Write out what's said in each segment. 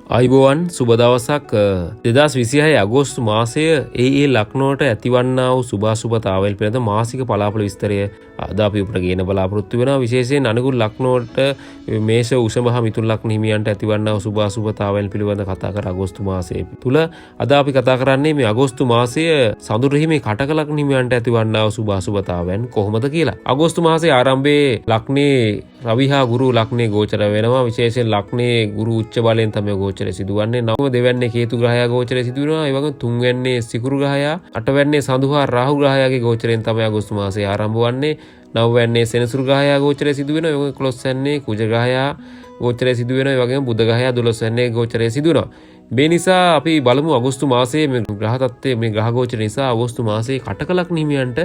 අයිබෝවන් සුබ දවසක් 2026 අගෝස්තු මාසය ඒ ලක්නෝට ඇතිවන්නා වූ සුභාසුභතාවල් පිළිබඳ මාසික පලාපල විස්තරය අද අපි ඔබට ගෙන බලාපොරොත්තු වෙනවා. විශේෂයෙන් අනුගුල් ලක්නෝට මේෂ උෂභ මිථුන ලග්න හිමියන්ට ඇතිවන්නා වූ සුභාසුභතාවල් පිළිබඳ කතා කර අගෝස්තු මාසයේ තුල අද අපි කතා කරන්නේ මේ අගෝස්තු මාසය සඳුරු හිමි කටක ලග්න හිමියන්ට ඇතිවන්නා වූ සුභාසුභතාවයන් කොහොමද කියලා. අගෝස්තු මාසයේ ආරම්භයේ ලග්නේ රවි හා ගුරු ලග්නේ ගෝචර වෙනවා. විශේෂයෙන් ලග්නේ ගුරු උච්ච බලයෙන් තමයි ගෝචරය සිදුවන්නේ. නවම දෙවැන්නේ කේතු ග්‍රහයා ගෝචරය සිදු වෙනවා. ඒ වගේම තුන්වැන්නේ සිකුරු ග්‍රහයා, අටවැන්නේ සඳු හා රාහු ග්‍රහයාගේ ගෝචරයෙන් තමයි අගෝස්තු මාසය ආරම්භ වන්නේ. නවවැන්නේ සෙනසුරු ග්‍රහයා ගෝචරය සිදු වෙනවා. ඒ වගේම 11 වැන්නේ කුජ ග්‍රහයා ගෝචරය සිදු වෙනවා. ඒ වගේම බුධ ග්‍රහයා 12 වැන්නේ ගෝචරය සිදු වෙනවා. මේ නිසා අපි බලමු අගෝස්තු මාසයේ මේ ග්‍රහ තත්ත්වයේ මේ ග්‍රහ ගෝචර නිසා අගෝස්තු මාසයේ කටක ලග්න හිමියන්ට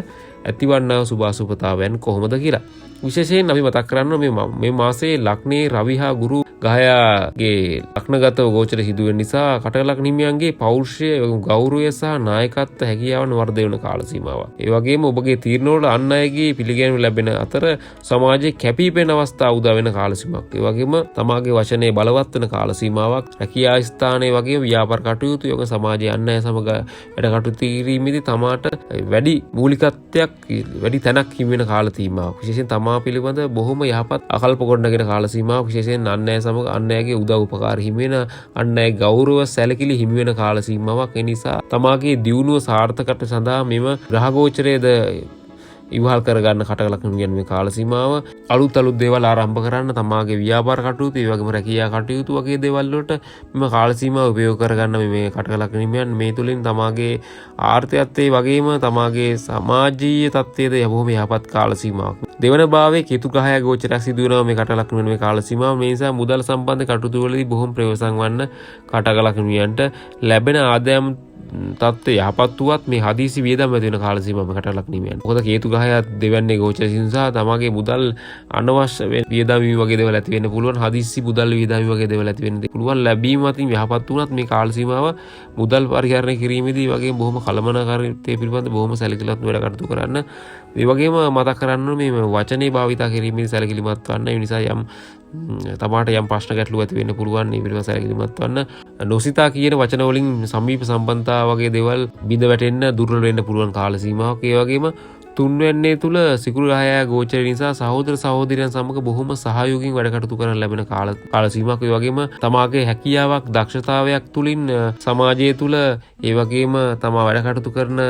ඇතිවන්නා සුභාසුභතාවයන් කොහොමද කියලා. විශේෂයෙන් අපි මතක් කරනවා මේ මාසයේ ලග්නේ රවි හා ගුරු ග්‍රහයාගේ ලග්නගතව ගෝචර සිදු වෙන නිසා කටක ලග්න හිමියන්ගේ පෞරුෂය, ගෞරවය සහ නායකත්ව හැකියාවන් වර්ධනය වෙන කාල සීමාවක්. ඒ වගේම ඔබගේ තීරණ වල අන් අයගේ පිළිගැනීම ලැබෙන අතර සමාජයේ කැපී අවස්ථා උදා වෙන කාල සීමාවක්. ඒ වගේම තමාගේ වචනේ බලවත් වෙන කාල සීමාවක්. රැකියා ස්ථානයේ වගේ ව්‍යාපාර කටයුතු යෝග සමාජයේ අන් අය සමග වැඩ කටයුතු කිරීමේදී තමාට වැඩි මූලිකත්වයක් වැඩි තැනක් හිමි වෙන කාල සීමාවක්. විශේෂයෙන් තමා පිළිබඳ බොහොම යහපත් අකල්ප ගොඩනගෙන කාල සීමාවක්. විශේෂයෙන් අන් අය සමග අන් අයගේ උදව් උපකාර හිමි වෙන, අන් අයගේ ගෞරව සැලකිලි හිමි වෙන කාල සීමාවක්. ඒ නිසා තමාගේ දියුණුව සාර්ථකත්වය සඳහා මෙම ග්‍රහ ගෝචරයේද ඉවහල් කරගන්න කටක ලග්න හිමියන් මේ කාල සීමාව අලුත් දේවල් ආරම්භ කරන්න, තමාගේ ව්‍යාපාර කටයුතු, ඒ වගේම රැකියා කටයුතු වගේ දේවල් වලට මෙම කාල සීමාව උපයෝග කරගන්න මේ කටක ලග්න හිමියන් මේ තුලින් තමාගේ ආර්ථිකත්වයේ වගේම තමාගේ සමාජීය තත්ත්වයේද බොහොම යහපත් කාල සීමාවක්. දෙවන භාවයේ කේතු ග්‍රහයා ගෝචරයක් සිදු වෙනවා මේ කටක ලග්න හිමියන් මේ කාල සීමාව. මේ නිසා මුදල් සම්බන්ධ කටයුතු වලදී බොහොම ප්‍රයෝජන වන්න කටක ලග්න හිමියන්ට ලැබෙන ආදායම් තත්ත්වය යහපත් වුවත් මේ හදිසි වියදම් ඇති වෙන කාල සීමාවක කටක ලග්න හිමියන්. මොකද කේතු ග්‍රහයා දෙවන්නේ ගෝචර නිසා තමාගේ මුදල් අනවශ්‍ය වියදම් වගේ දේවල් ඇති වෙන්න පුළුවන්. හදිසි මුදල් වියදම් වගේ දේවල් ඇති වෙන්න පුළුවන්. ලැබීම අතින් යහපත් වුණත් මේ කාල සීමාව මුදල් පරිහරණය කිරීමේදී වගේ බොහොම කළමනාකාරීත්වය පිළිබඳ බොහොම සැලකිලිමත් වැඩ කටයුතු කරන්න. ඒ වගේම මතක් කරන්න මේ වචනේ භාවිතා කිරීමේදී සැලකිලිමත් වන්න. ඒ නිසා යම් තමාට යම් ප්‍රශ්න ගැටලු ඇති වෙන්න පුළුවන්. මේ පිළිබඳව සැලකිලිමත් වන්න. නොසිතා කියන වචන වලින් සමීප සම්බන්ධතා වගේ දේවල් බිඳ වැටෙන්න දුර්වල වෙන්න පුළුවන් කාල සීමාවක්. ඒ වගේම තුන්වැන්නේ තුල සිකුරු ග්‍රහයා ගෝචර නිසා සහෝදර සහෝදරයන් සමග බොහොම සහයෝගයෙන් වැඩ කටයුතු කරන්න ලැබෙන කාල සීමාවක්. ඒ වගේම තමාගේ හැකියාවක්, දක්ෂතාවයක් තුලින් සමාජය තුල ඒ වගේම තමා වැඩ කටයුතු කරන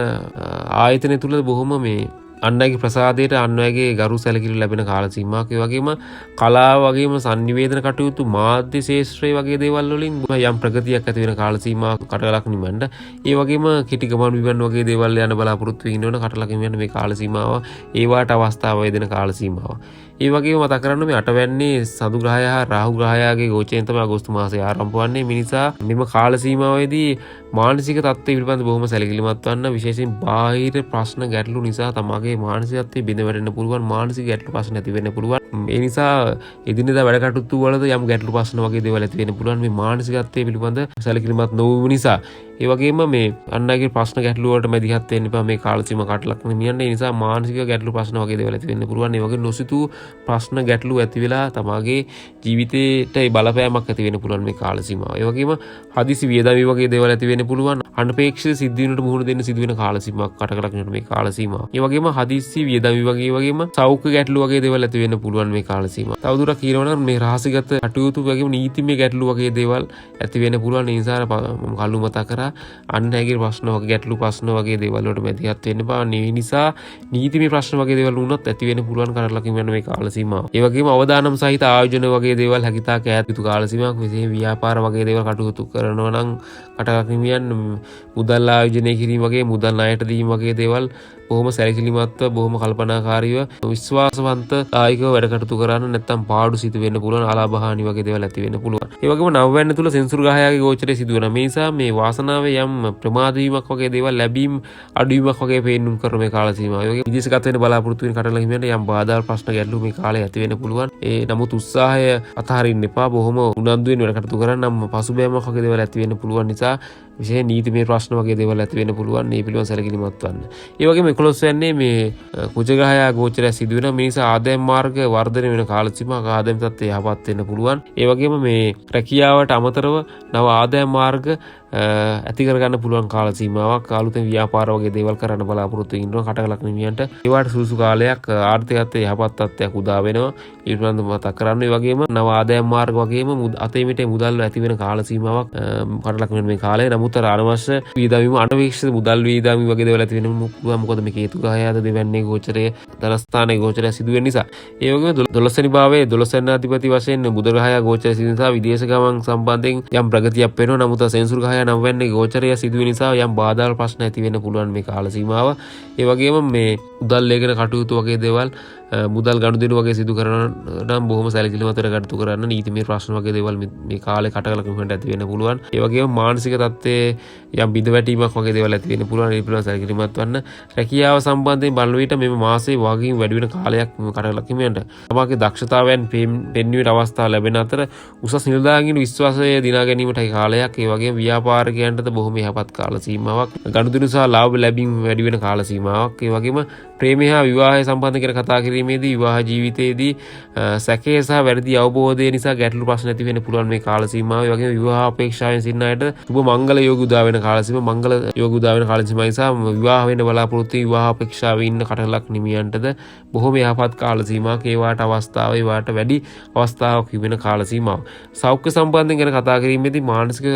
ආයතනය තුල බොහොම මේ අන් අයගේ ප්‍රසාදයට අන් අයගේ ගරු සැලකිලි ලැබෙන කාල සීමාවක්. ඒ වගේම කලාව වගේම සංනිවේදන කටයුතු, මාධ්‍ය ශාස්ත්‍රය වගේ දේවල් වලින් යම් ප්‍රගතියක් ඇති වෙන කාල සීමාවක් කටක ලග්න හිමියන්ට. ඒ වගේම කෙටි ගමන් විමන් වගේ දේවල් යන බලාපොරොත්තු වෙන්න කටක ලග්න හිමියන්ට මේ කාල සීමාව ඒවාට අවස්ථාව වේදෙන කාල සීමාව. ඒ වගේම මතක් කරන්න මේ අටවැන්නේ සඳු ග්‍රහයා හා රාහු ග්‍රහයාගේ ගෝචරයෙන් තමයි අගෝස්තු මාසය ආරම්භ වන්නේ. මේ නිසා මෙම කාල සීමාවේදී මානසික තත්ත්වය පිළිබඳ බොහොම සැලකිලිමත් වන්න. විශේෂයෙන් බාහිර ප්‍රශ්න ගැටලු නිසා තමාගේ මානසික තත්ත්වය බිඳ වැටෙන්න පුළුවන්. මානසික ගැටලු ප්‍රශ්න ඇති වෙන්න පුළුවන්. ඒ නිසා එදිනෙදා වැඩ කටයුතු වලද යම් ගැටලු ප්‍රශ්න වගේ දේවල් ඇති වෙන්න පුළුවන්. මේ මානසික තත්ත්වය පිළිබඳ සැලකිලිමත් නොවීම නිසා. ඒ වගේම මේ අන් අයගේ ප්‍රශ්න ගැටලු වලට මැදිහත් වෙන්න එපා මේ කාල සීමාව කටක ලග්න හිමියන්. ඒ නිසා මානසික ගැටලු ප්‍රශ්න වගේ දේවල් ඇති වෙන්න පුළුවන්. ඒ වගේ නොසිතූ ප්‍රශ්න ගැටලු ඇති වෙලා තමාගේ ජීවිතේට බලපෑමක් ඇති වෙන්න පුළුවන් මේ කාල සීමාව. ඒ වගේම හදිසි වියදම් වගේ දේවල් ඇති වෙන්න පුළුවන්. අනපේක්ෂිත සිද්ධීන්වලට මුහුණ දෙන්න සිදු වෙන කාල සීමාවක් කටක ලග්නට මේ කාල සීමාව. ඒ වගේම හදිසි වියදම් වගේම සෞඛ්‍ය ගැටලු වගේ දේවල් ඇති වෙන්න පුළුවන් මේ කාල සීමාව. තවදුරටත් කියනවා නම් මේ රහසිගත කටයුතු වගේම නීතිමය ගැටලු වගේ දේවල් ඇති වෙන්න පුළුවන්. ඒ නිසා කල්ලු මතක් කරා අන් අයගේ ප්‍රශ්න වගේ ගැටලු ප්‍රශ්න වගේ දේවල් වලට මැදිහත් වෙන්න බෑ. ඒ නිසා නීතිමය ප්‍රශ්න වගේ දේවල් වුණත් ඇති වෙන්න පුළුවන් කටක ලග්න මේ කාල සීමාව. ඒ වගේම අවදානම් සහිත ආයෝජන වගේ දේවල් හැකිතා කෑත් යුතු කාල සීමාවක්. විශේෂයෙන් ව්‍යාපාර වගේ දේවල් කටයුතු කරනවා නම් කටක ලග්න හිමියන් මුදල් ආයෝජනය කිරීම වගේ මුදල් ණයට දීම වගේ දේවල් බොහොම සැලකිලිමත්ව බොහොම කල්පනාකාරීව විශ්වාසවන්ත ආයකව වැඩ කටයුතු කරන්න. නැත්නම් පාඩු සිදු වෙන්න පුළුවන්. ආලාභහානි වගේ දේවල් ඇති වෙන්න පුළුවන්. ඒ වගේම නවවැන්න තුල සෙන්සුරු ග්‍රහයාගේ ගෝචරය සිදු වෙනවා. මේ නිසා මේ වාසනාවේ යම් ප්‍රමාද වීමක් වගේ දේවල් ලැබීම් අඩුවීමක් වගේ පේන්නුම් කරන මේ කාල සීමාව. ඒ වගේ විදේශගත වෙන්න බලාපොරොත්තු වෙන කටක ලග්න හිමියන්ට යම් බාධා ප්‍රශ්න ගැටලු මේ කාලේ ඇති වෙන්න පුළුවන්. ඒ නමුත් උත්සාහය අතහරින්න එපා. බොහොම උනන්දුවෙන් වැඩ කටයුතු කරන්න. පසුබෑමක් වගේ දේවල් ඇති වෙන්න පුළුවන් නිසා විශේෂ නීතිමය ප්‍රශ්න වගේ දේවල් ඇති වෙන්න පුළුවන්. මේ පිළිබඳව සැලකිලිමත් වන්න. ඒ වගේම 11 වෙන්නේ මේ කුජග්‍රහය ගෝචරය සිදුවෙන මිනිසා ආදායම් මාර්ග වර්ධනය වෙන කාල සීමාවක ආදායම් තත්ත්වය යහපත් වෙන්න පුළුවන්. ඒ වගේම මේ රැකියාවට අමතරව නව ආදායම් මාර්ග ඇති කරගන්න පුළුවන් කාල සීමාවක්. අලුතෙන් ව්‍යාපාර වගේ දේවල් කරන්න බලාපොරොත්තු ඉන්නවා කටක ලග්නියන්ට. ඒවට සුසු කාලයක් ආර්ථිකත්වයේ යහපත් තත්ත්වයක් උදා වෙනවා. ඊට පස්සේ මතක් කරන්න ඒ වගේම නව ආදායම් මාර්ග වගේම අතේ මිටේ මුදල් ඇති වෙන කාල සීමාවක් කටලක් වෙන මේ කාලය. නමුත් අනවශ්‍ය වියදම් අනවශ්‍ය මුදල් වියදම් වගේ දේවල් ඇති වෙන්න පුළුවන්. මොකද මේ කේතු ග්‍රහයද දෙවන්නේ ගෝචරයේ ධනස්ථානයේ ගෝචරය සිදු වෙන නිසා. ඒ වගේම 12 වෙනි භාවයේ 12 වෙනි අධිපති වශයෙන් බුධ ග්‍රහය ගෝචරය සිදු නිසා විදේශ ගමන් සම්බන්ධයෙන් යම් ප්‍රගතියක් වෙනවා. නමුත් සෙන්සුරු ග්‍රහය 9 වෙනි ගෝචරය සිදු වෙන නිසා යම් බාධා ප්‍රශ්න ඇති වෙන්න පුළුවන් මේ කාල සීමාව. ඒ වගේම මේ මුදල් ලේඛන කටයුතු වගේ දේවල් මුදල් ගනුදෙනු වගේ සිදු කරන නම් බොහොම සැලකිලිමත්ව කටයුතු කරන්න. නීතිමය ප්‍රශ්න වගේ දේවල් මේ කාලේ කටකලකමකට ඇති වෙන්න පුළුවන්. ඒ වගේම මානසික තත්ත්වයේ යම් බිඳ වැටීමක් වගේ දේවල් ඇති වෙන්න පුළුවන්. ඒ පිළිබඳව සැලකිලිමත් වන්න. රැකියාව සම්බන්ධයෙන් බලන විට මේ මාසයේ වගකීම් වැඩි වෙන කාලයක් කටකලකමකට. තමගේ දක්ෂතාවයන් පෙන්වීමට අවස්ථාව ලැබෙන අතර උසස් නිලධාරීන්ගේ විශ්වාසය දිනා ගැනීමට කාලයක්. ඒ වගේම ව්‍යාපාරිකයන්ටද බොහොම යහපත් කාල සීමාවක්. ගනුදෙනු සහ ලාභ ලැබීම වැඩි වෙන කාල සීමාවක්. ඒ වගේම ප්‍රේමය හා විවාහය සම්බන්ධ කර කතා කිරීමේදී විවාහ ජීවිතයේදී සැකය සහ වැරදි අවබෝධය නිසා ගැටලු ප්‍රශ්න ඇති වෙන්න පුළුවන් මේ කාල සීමාව. ඒ වගේම විවාහ අපේක්ෂාවෙන් සිටින අයට සුබ මංගල යෝග උදා වෙන කාල සීමාව. මංගල යෝග උදා වෙන කාල සීමාව නිසා විවාහ වෙන්න බලාපොරොත්තු විවාහ අපේක්ෂාවේ ඉන්න කටලක් නිමියන්ටද බොහොම යහපත් කාල සීමාවක්. ඒවාට අවස්ථාව ඒවාට වැඩි අවස්ථාවක් තිබෙන කාල සීමාව. සෞඛ්‍ය සම්බන්ධයෙන් ගැන කතා කිරීමේදී මානසික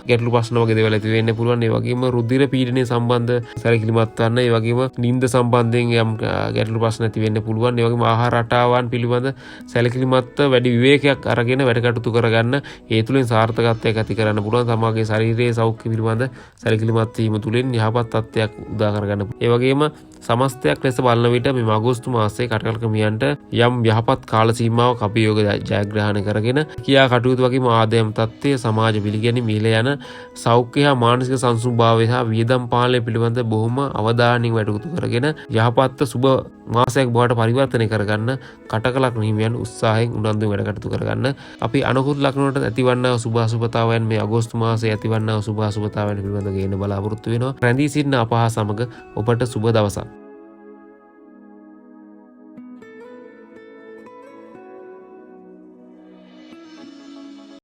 ගැටලු ප්‍රශ්න වගේ දේවල් ඇති වෙන්න පුළුවන්. ඒ වගේම රුධිර පීඩනය සම්බන්ධ සැලකිලිමත් වන්න. ඒ වගේම නිින්ද සම්බන්ධයෙන් යම් ගැටලු ප්‍රශ්න ඇති වෙන්න පුළුවන්. ඒ වගේම ආහාර රටාවන් පිළිබඳ සැලකිලිමත් වැඩි විවේකයක් අරගෙන වැඩ කටයුතු කරගන්න. ඒ තුලින් සාර්ථකත්වයක් ඇති කරන්න පුළුවන්. තමගේ ශරීරයේ සෞඛ්‍ය පිළිබඳ සැලකිලිමත් වීම තුලින් යහපත් තත්ත්වයක් උදා කරගන්න. ඒ වගේම සමස්තයක් ලෙස බලන විට මේ අගෝස්තු මාසයේ කටකලකමියන්ට යම් යහපත් කාල සීමාවක් අභියෝග ජයග්‍රහණය කරගෙන කියා කටයුතු වගේම ආදායම් තත්ත්වය සමාජ පිළිගැනීම මිල යන සෞඛ්‍ය හා මානසික සංසුන්භාවය හා වියදම් පාලනය පිළිබඳ බොහොම අවධානයෙන් වැඩ කරගෙන යහපත් සුබ මාසයක් බවට පරිවර්තනය කරගන්න කටකලක් නිහිමියන් උත්සාහයෙන් උනන්දුවෙන් වැඩ කටයුතු කරගන්න. අපි අනුකූල ලක්ෂණ වලට ඇතිවන්නා සුබ අසුබතාවයන් මේ අගෝස්තු මාසයේ ඇතිවන්නා සුබ අසුබතාවයන් පිළිබඳව ගේන්න බලාපොරොත්තු වෙනවා. රැඳී සිටින අපහා සමග ඔබට සුබ දවසක්.